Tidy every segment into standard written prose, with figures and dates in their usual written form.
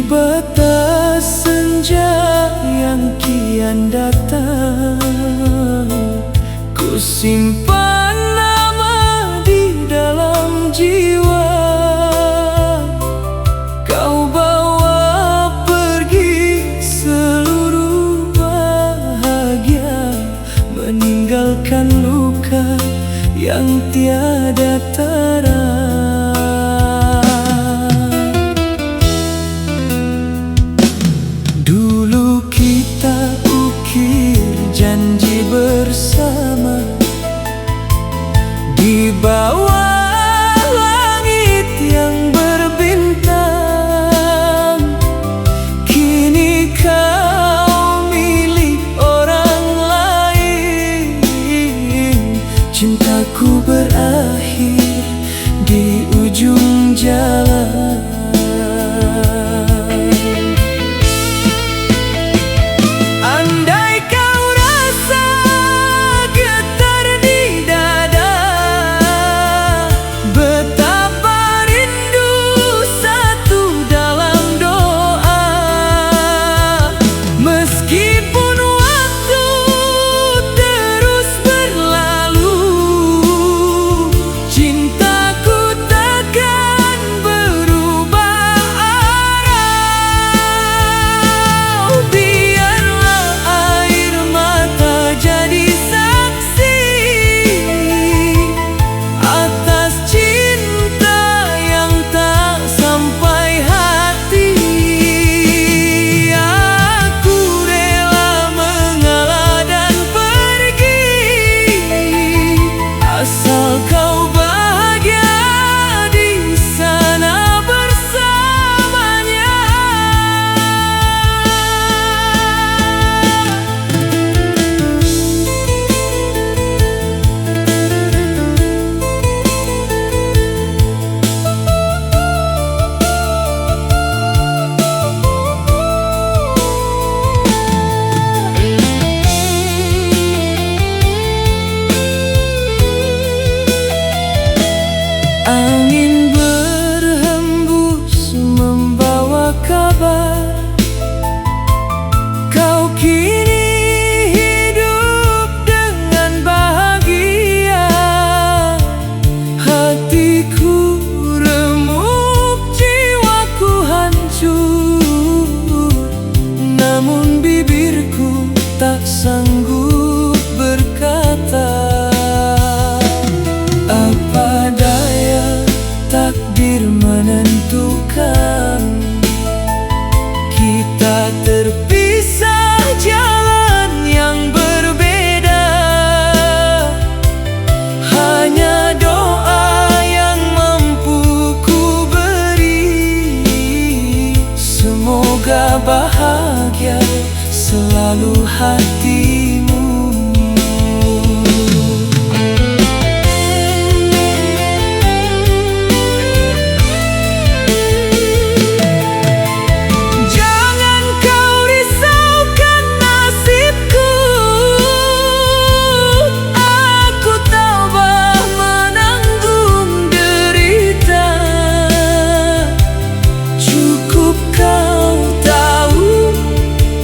batas senja yang kian datang, ku simpan nama di dalam jiwa. Kau bawa pergi seluruh bahagia, meninggalkan luka yang tiada terang. Janji bersama di bawah langit yang berbintang. Kini kau milik orang lain. Cintaku berakhir di ujung jalan. Angin berhembus membawa kabar, kau kini hidup dengan bahagia. Hatiku remuk, jiwaku hancur, namun bibirku tak sanggup berkata. Apa daya, takdir menentukan kita terpisah jalan yang berbeda. Hanya doa yang mampu ku beri, semoga bahagia selalu hatimu.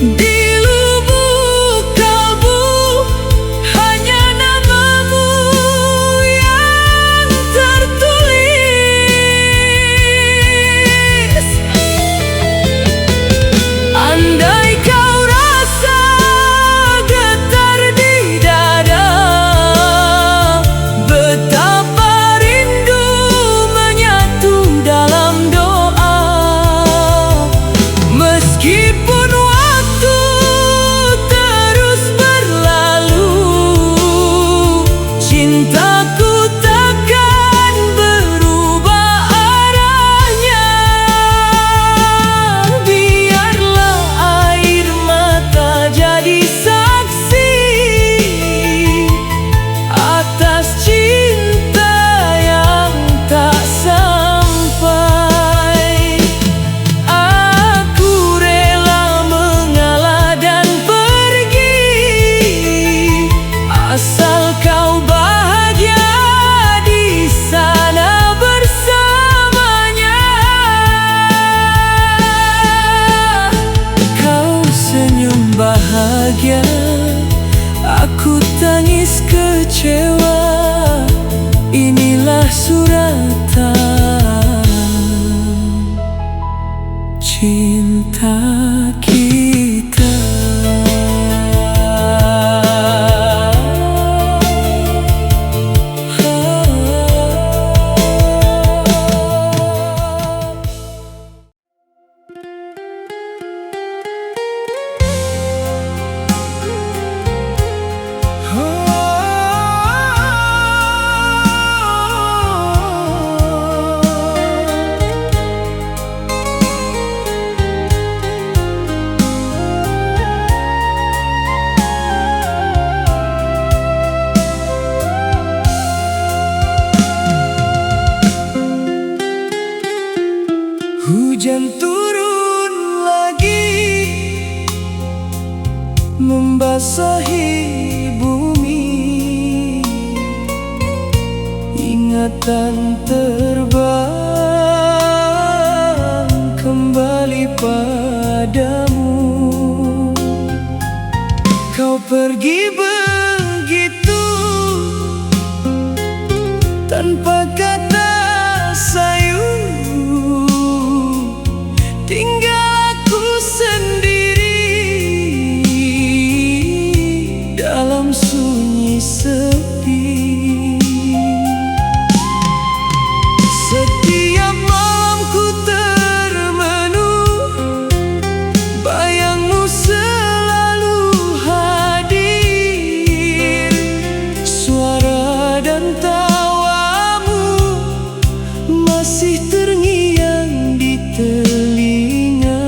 Di lubuk cinta kita. Hujan turun lagi, membasahi bumi. Ingatan terbang kembali padamu. Kau pergi begitu tanpa kata sayu. Tinggal aku sendiri dalam sunyi sepi. Setiap malam ku termenung, bayangmu selalu hadir. Suara dan tawamu masih terngiang di telinga.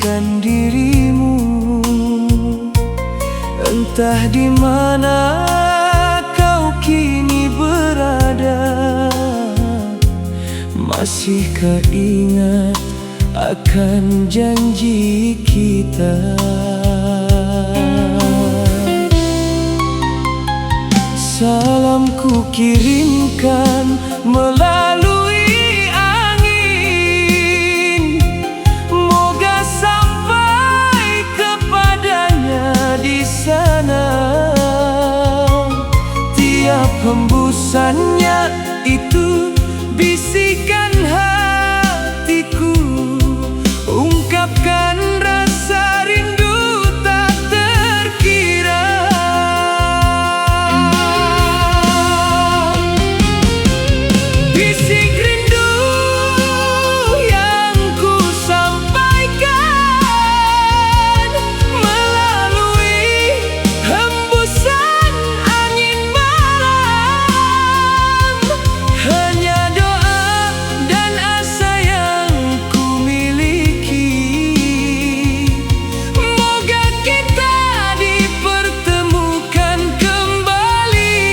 merindukan dirimu. Entah di mana kau kini berada, masihkah ingat akan janji kita? Salam ku kirimkan melalui angin, moga sampai kepadanya di sana. Tiap hembusannya itu bisikan hatiku, ungkapkan rasa rindu tak terkira. Bisik rindu yang ku sampaikan melalui hembusan angin malam. Hanya doa dan asa yang ku miliki, moga kita dipertemukan kembali.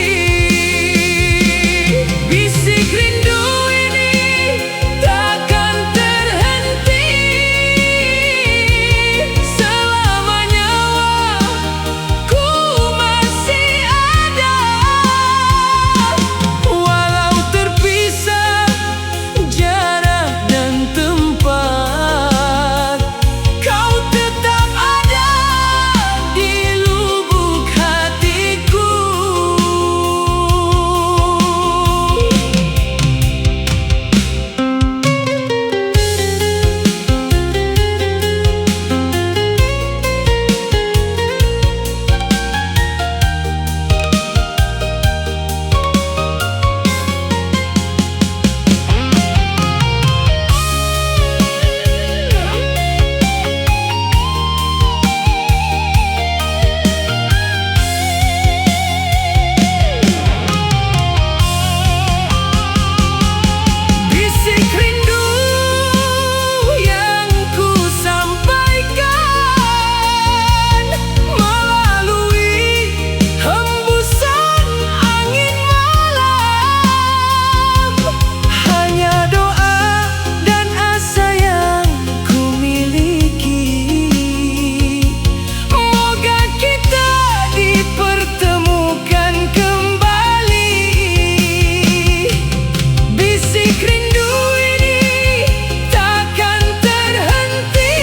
Bisik rindu ini takkan terhenti selama nyawaku masih ada. Walau terpisah jarak dan tempat, kau tetap ada di lubuk hatiku. Bisik rindu yang ku sampaikan melalui hembusan angin malam. Hanya doa dan asa yang ku miliki, moga kita dipertemukan kembali. Bisik rindu ini takkan terhenti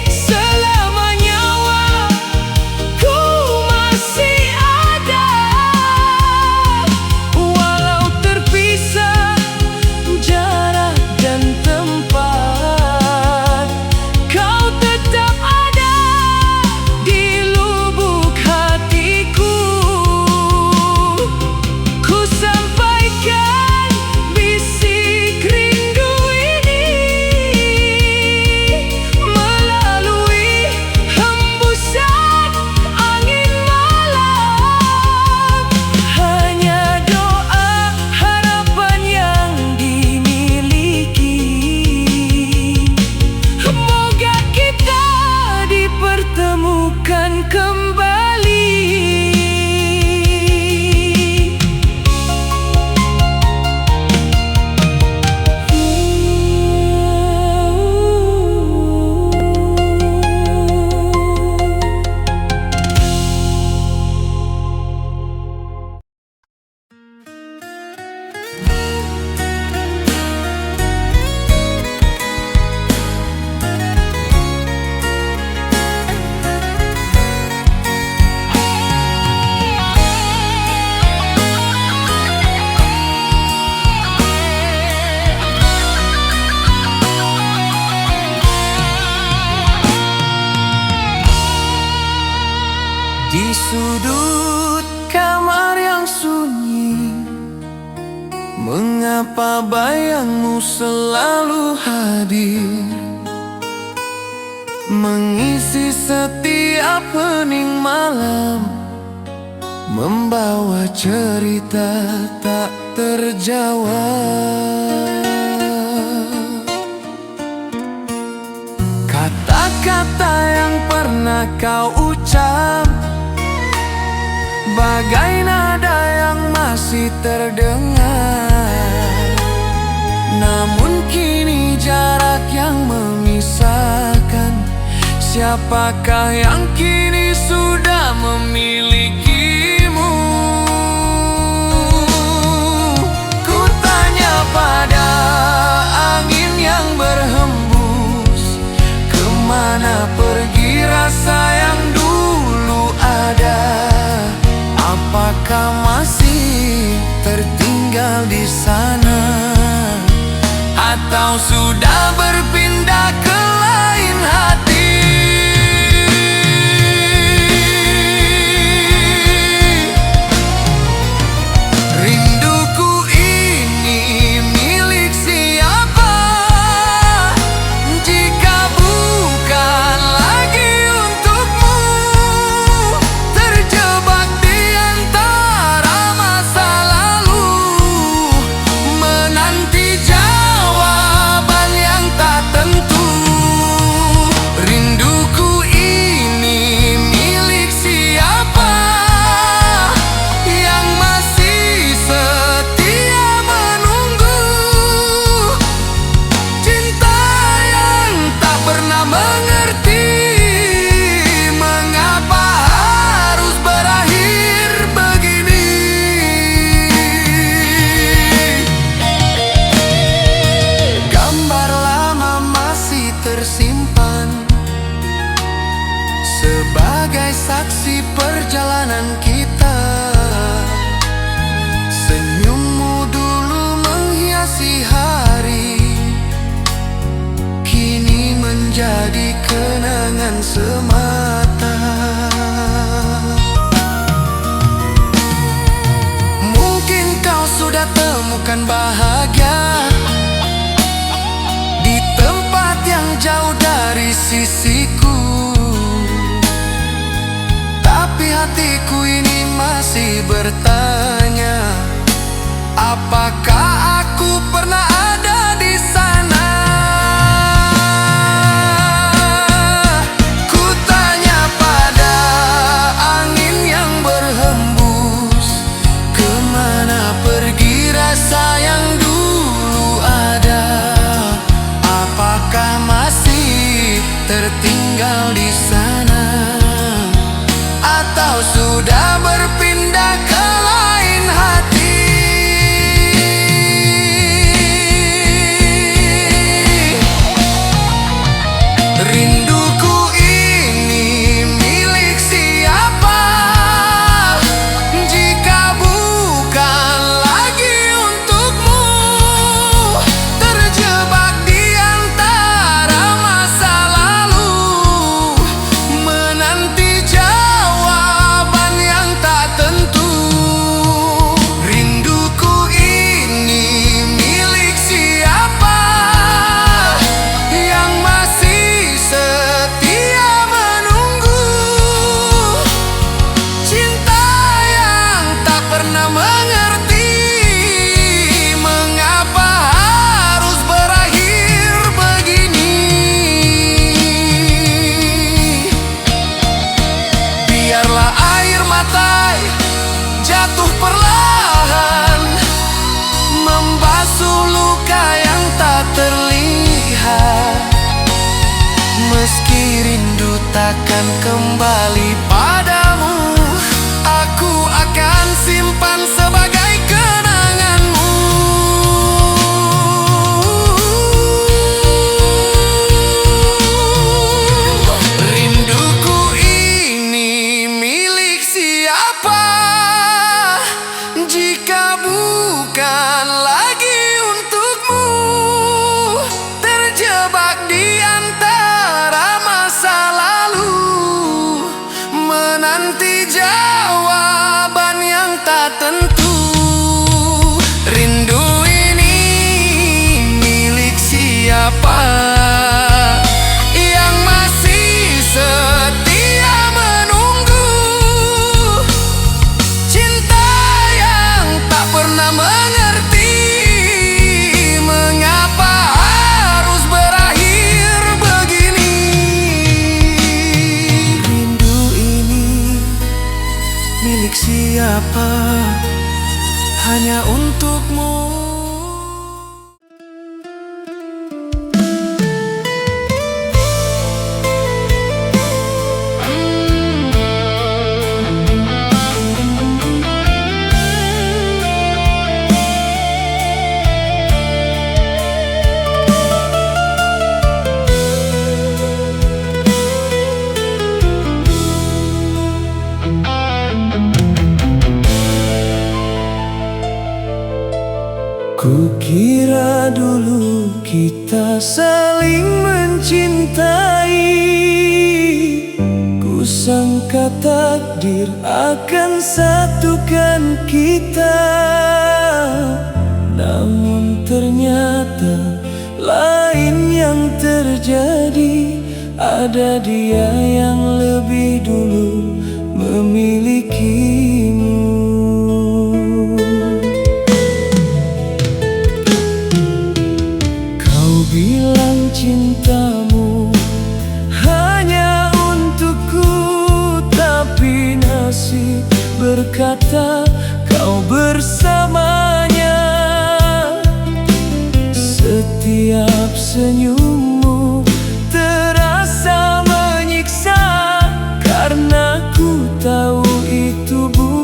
selama nyawaku masih ada. Walau terpisah jarak dan tempat, kau tetap ada di lubuk hatiku. Ku sampaikan bisik rindu ini melalui hembusan angin malam. Hanya doa harapan yang dimiliki, moga kita dipertemukan kembali. Di sudut kamar yang sunyi, mengapa bayangmu selalu hadir, mengisi setiap hening malam, membawa cerita tak terjawab. kata yang pernah kau ucap, bagai nada yang masih terdengar. Namun kini jarak yang memisahkan. Siapakah yang kini sudah memilikimu? Ku tanya pada angin yang berhembus, kemana pergi rasa yang dulu ada? Apakah masih tertinggal di sana, atau sudah berpindah ke lain hati? Rinduku ini milik siapa, jika bukan lagi untukmu? Terjebak di antara masa lalu, menanti jawaban yang tak tentu. Rinduku ini milik siapa, yang masih setia menunggu? Cinta yang tak pernah mengerti, mengapa harus berakhir begini? Gambar lama masih tersimpan sebagai saksi perjalanan kita. Senyummu dulu menghiasi hari, kini menjadi kenangan semata. Mungkin kau sudah temukan bahagia di tempat yang jauh dari sisiku, tapi hatiku ini masih bertanya, apakah aku pernah ada di sana? Ku tanya pada angin yang berhembus, kemana pergi rasa yang dulu ada? Apakah masih tertinggal di sana, atau sudah berpindah ke lain hati? Kukira dulu kita saling mencintai, kusangka takdir akan satukan kita. Namun ternyata lain yang terjadi, ada dia yang lebih dulu memilikimu. Kau bilang cintamu hanya untukku, tapi nasib berkata kau bersamanya. Setiap senyummu terasa menyiksa, karena ku tahu itu bukan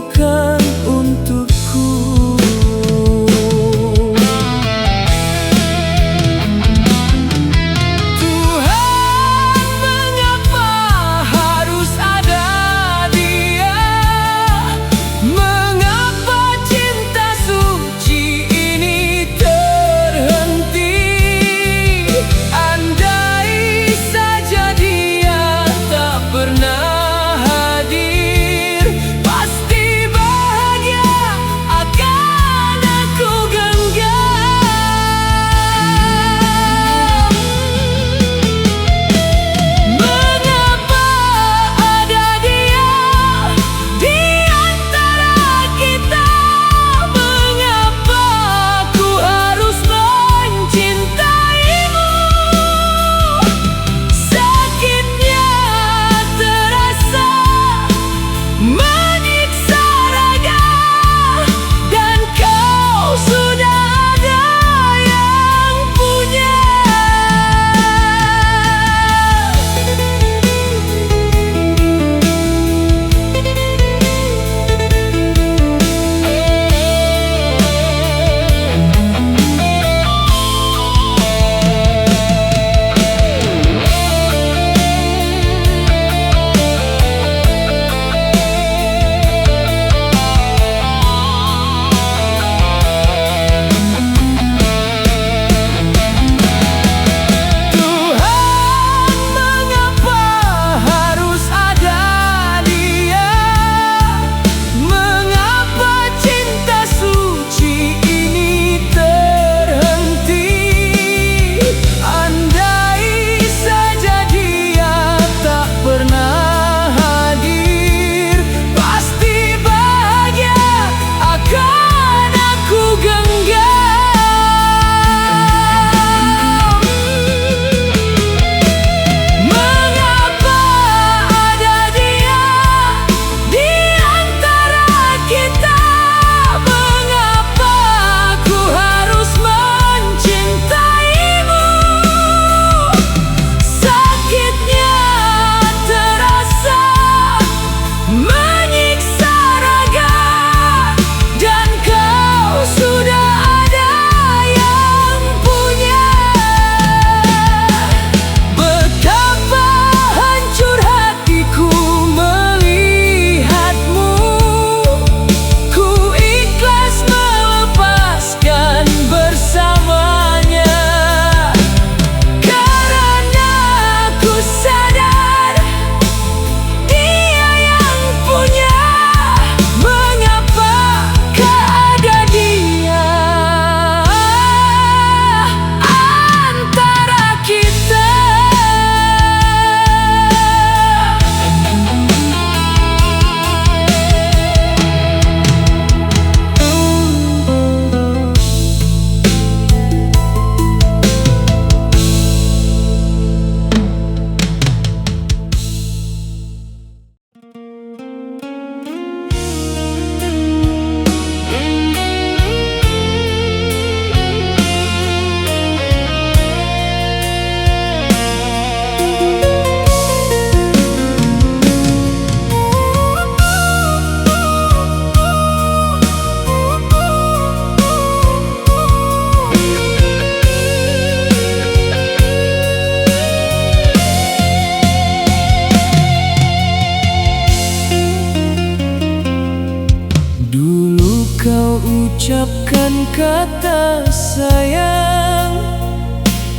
ucapkan kata sayang,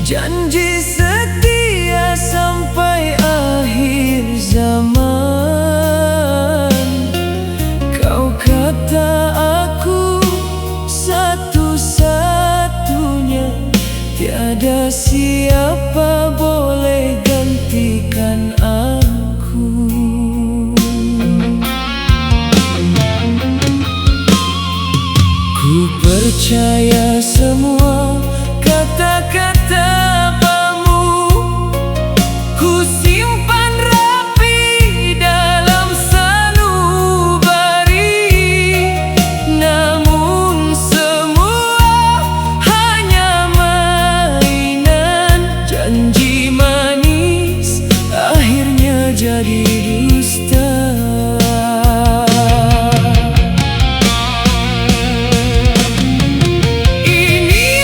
janji setia sampai akhir zaman. Kau kata aku satu-satunya, tiada siapa boleh gantikan aku. Ku percaya semua kata-katamu, ku simpan rapi dalam sanubari. Namun semua hanya mainan, janji manis akhirnya jadi dusta. Ini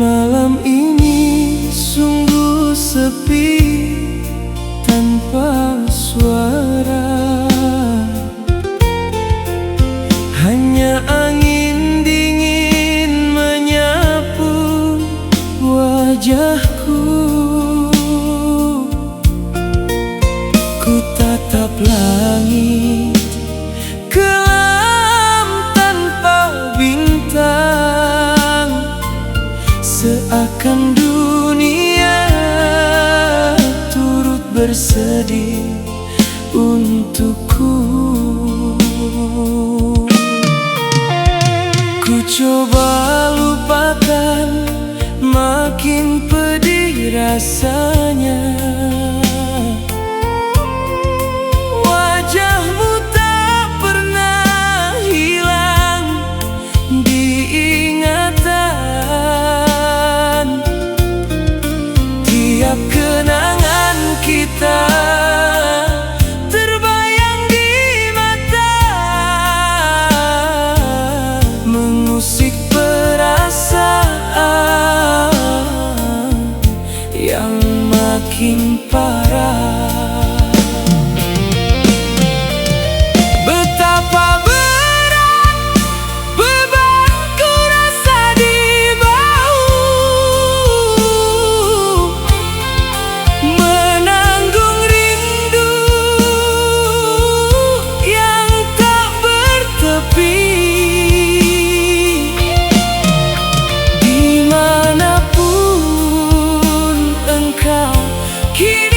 Malam ini sungguh sepi tanpa suara, hanya angin dingin menyapu wajahku. Ku tatap langit kelam tanpa bintang, seakan dunia turut bersedih untukku. Ku coba lupakan, makin pedih rasanya. Wajahmu tak pernah hilang di ingatan. Tiap kenangan kita terbayang di mata, mengusik perasaan yang makin parah. Betapa berat beban ku rasa di bahu, menanggung rindu yang tak bertepi. Dimanapun engkau kini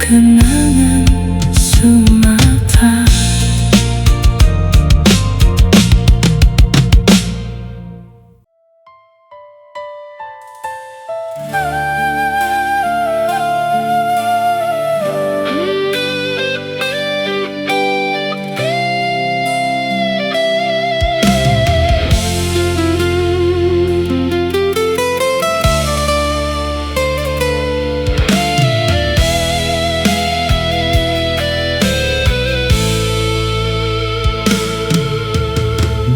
kenangan semata.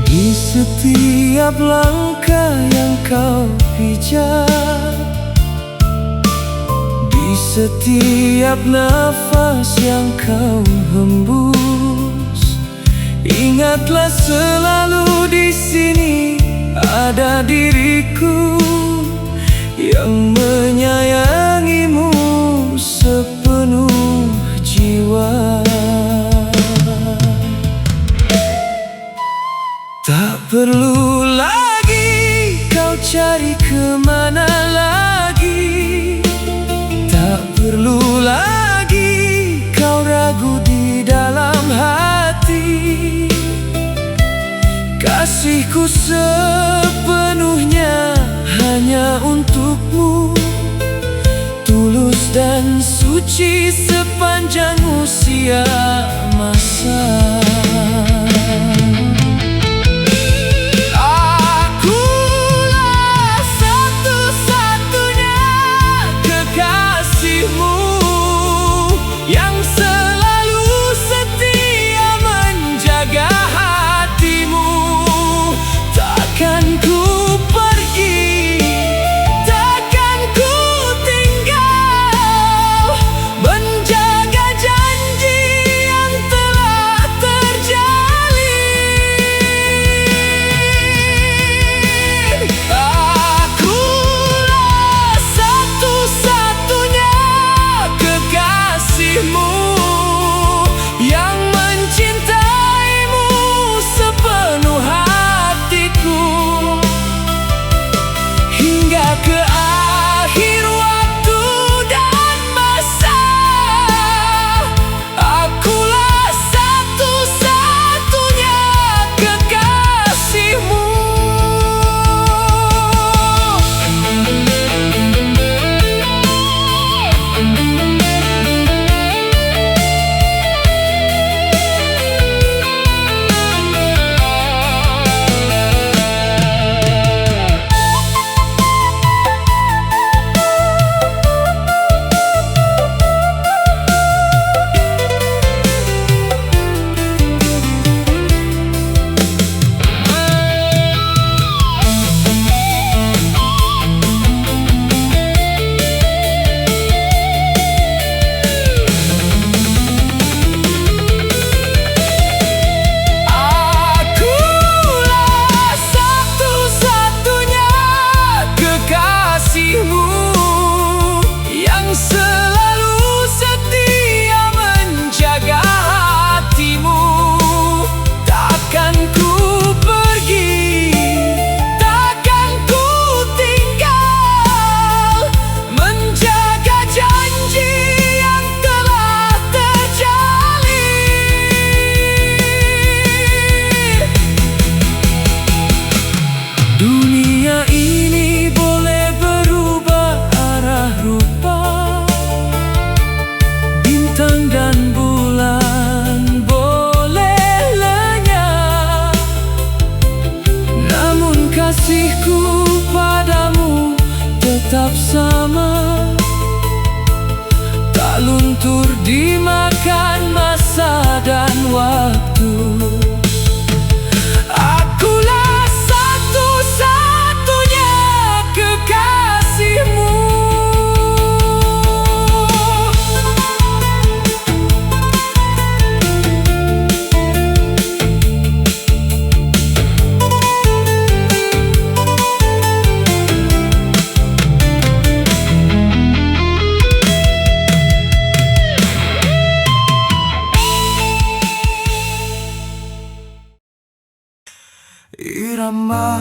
Di setiap langkah yang kau pijak, di setiap nafas yang kau hembus, ingatlah selalu di sini ada diriku yang menyayangimu sepenuh jiwa. Tak perlu lagi kau cari kemana lagi, tak perlu lagi kau ragu di dalam hati. Kasihku sepenuhnya hanya untukmu, tulus dan suci sepanjang usia masa. Dunia ini boleh berubah arah rupa, bintang dan bulan boleh lenyap, namun kasihku padamu tetap sama, tak luntur dimakan masa dan waktu. Irama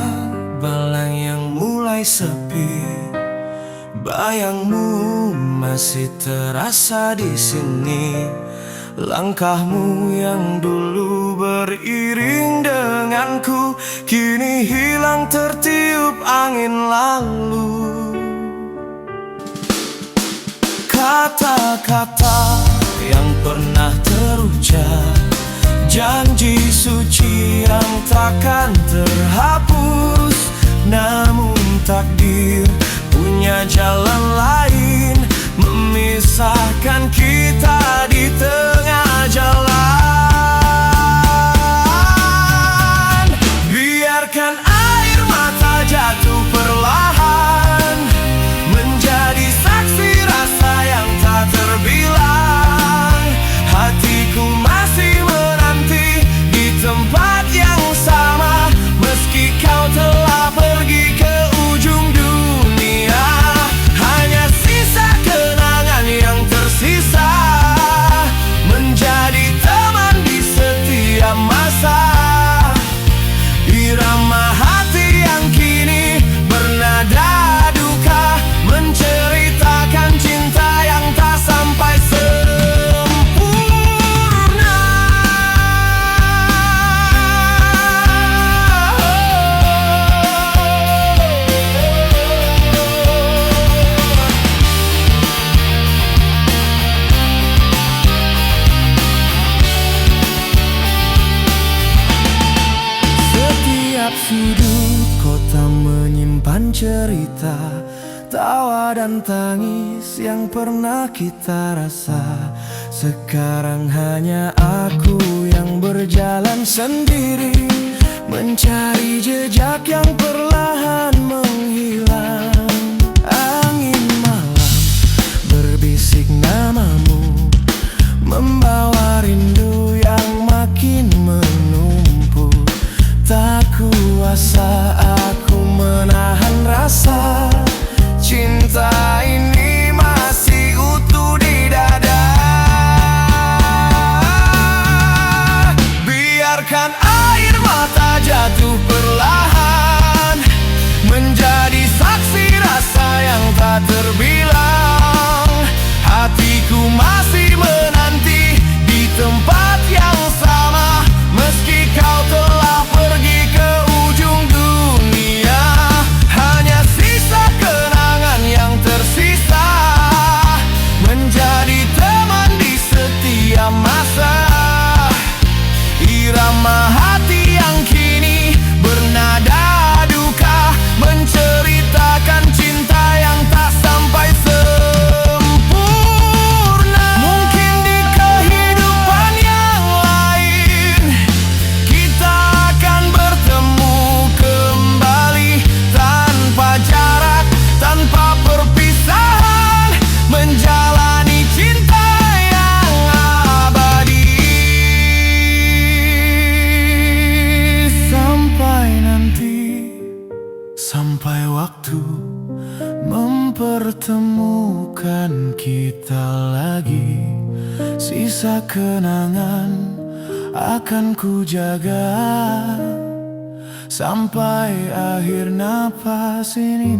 balang yang mulai sepi, Bayangmu masih terasa di sini. Langkahmu yang dulu beriring denganku kini hilang tertiup angin lalu. Kata-kata yang pernah terucap, janji suci yang takkan terhapus. Namun takdir punya jalan lain, memisahkan kita di tengah jalan. Biarkan air mata jatuh perlahan, menjadi saksi rasa yang tak terbilang. Hatiku masih menanti di tempat yang sama, meski kau telah pergi ke ujung dunia. Hanya sisa kenangan yang tersisa, menjadi teman di setiap masa. Irama hati yang kini bernada duka, menceritakan cinta yang tak sampai sempurna. Setiap sudut kota menyimpan cerita, tawa dan tangis yang pernah kita rasa. Sekarang hanya aku yang berjalan sendiri, mencari jejak yang perlahan menghilang. Angin malam berbisik namamu, membawa rindu yang makin menumpuk. Tak kuasa aku menahan rasa, cinta ini masih utuh di dada. Biarkan air mata jatuh perlahan, menjadi saksi rasa yang tak terbilang. Hatiku masih menanti di tempat yang sama, meski kau telah pergi ke ujung dunia. Hanya sisa kenangan yang tersisa, menjadi teman di setiap masa. Irama hati yang kini bernada duka, menceritakan cinta yang tak sampai sempurna. Mungkin di kehidupan yang lain kita akan bertemu kembali, tanpa jarak, tanpa perpisahan, menjalani cinta yang abadi. Sampai nanti, sampai waktu mempertemukan kita lagi, sisa kenangan akan ku jaga sampai akhir napas ini.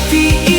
hati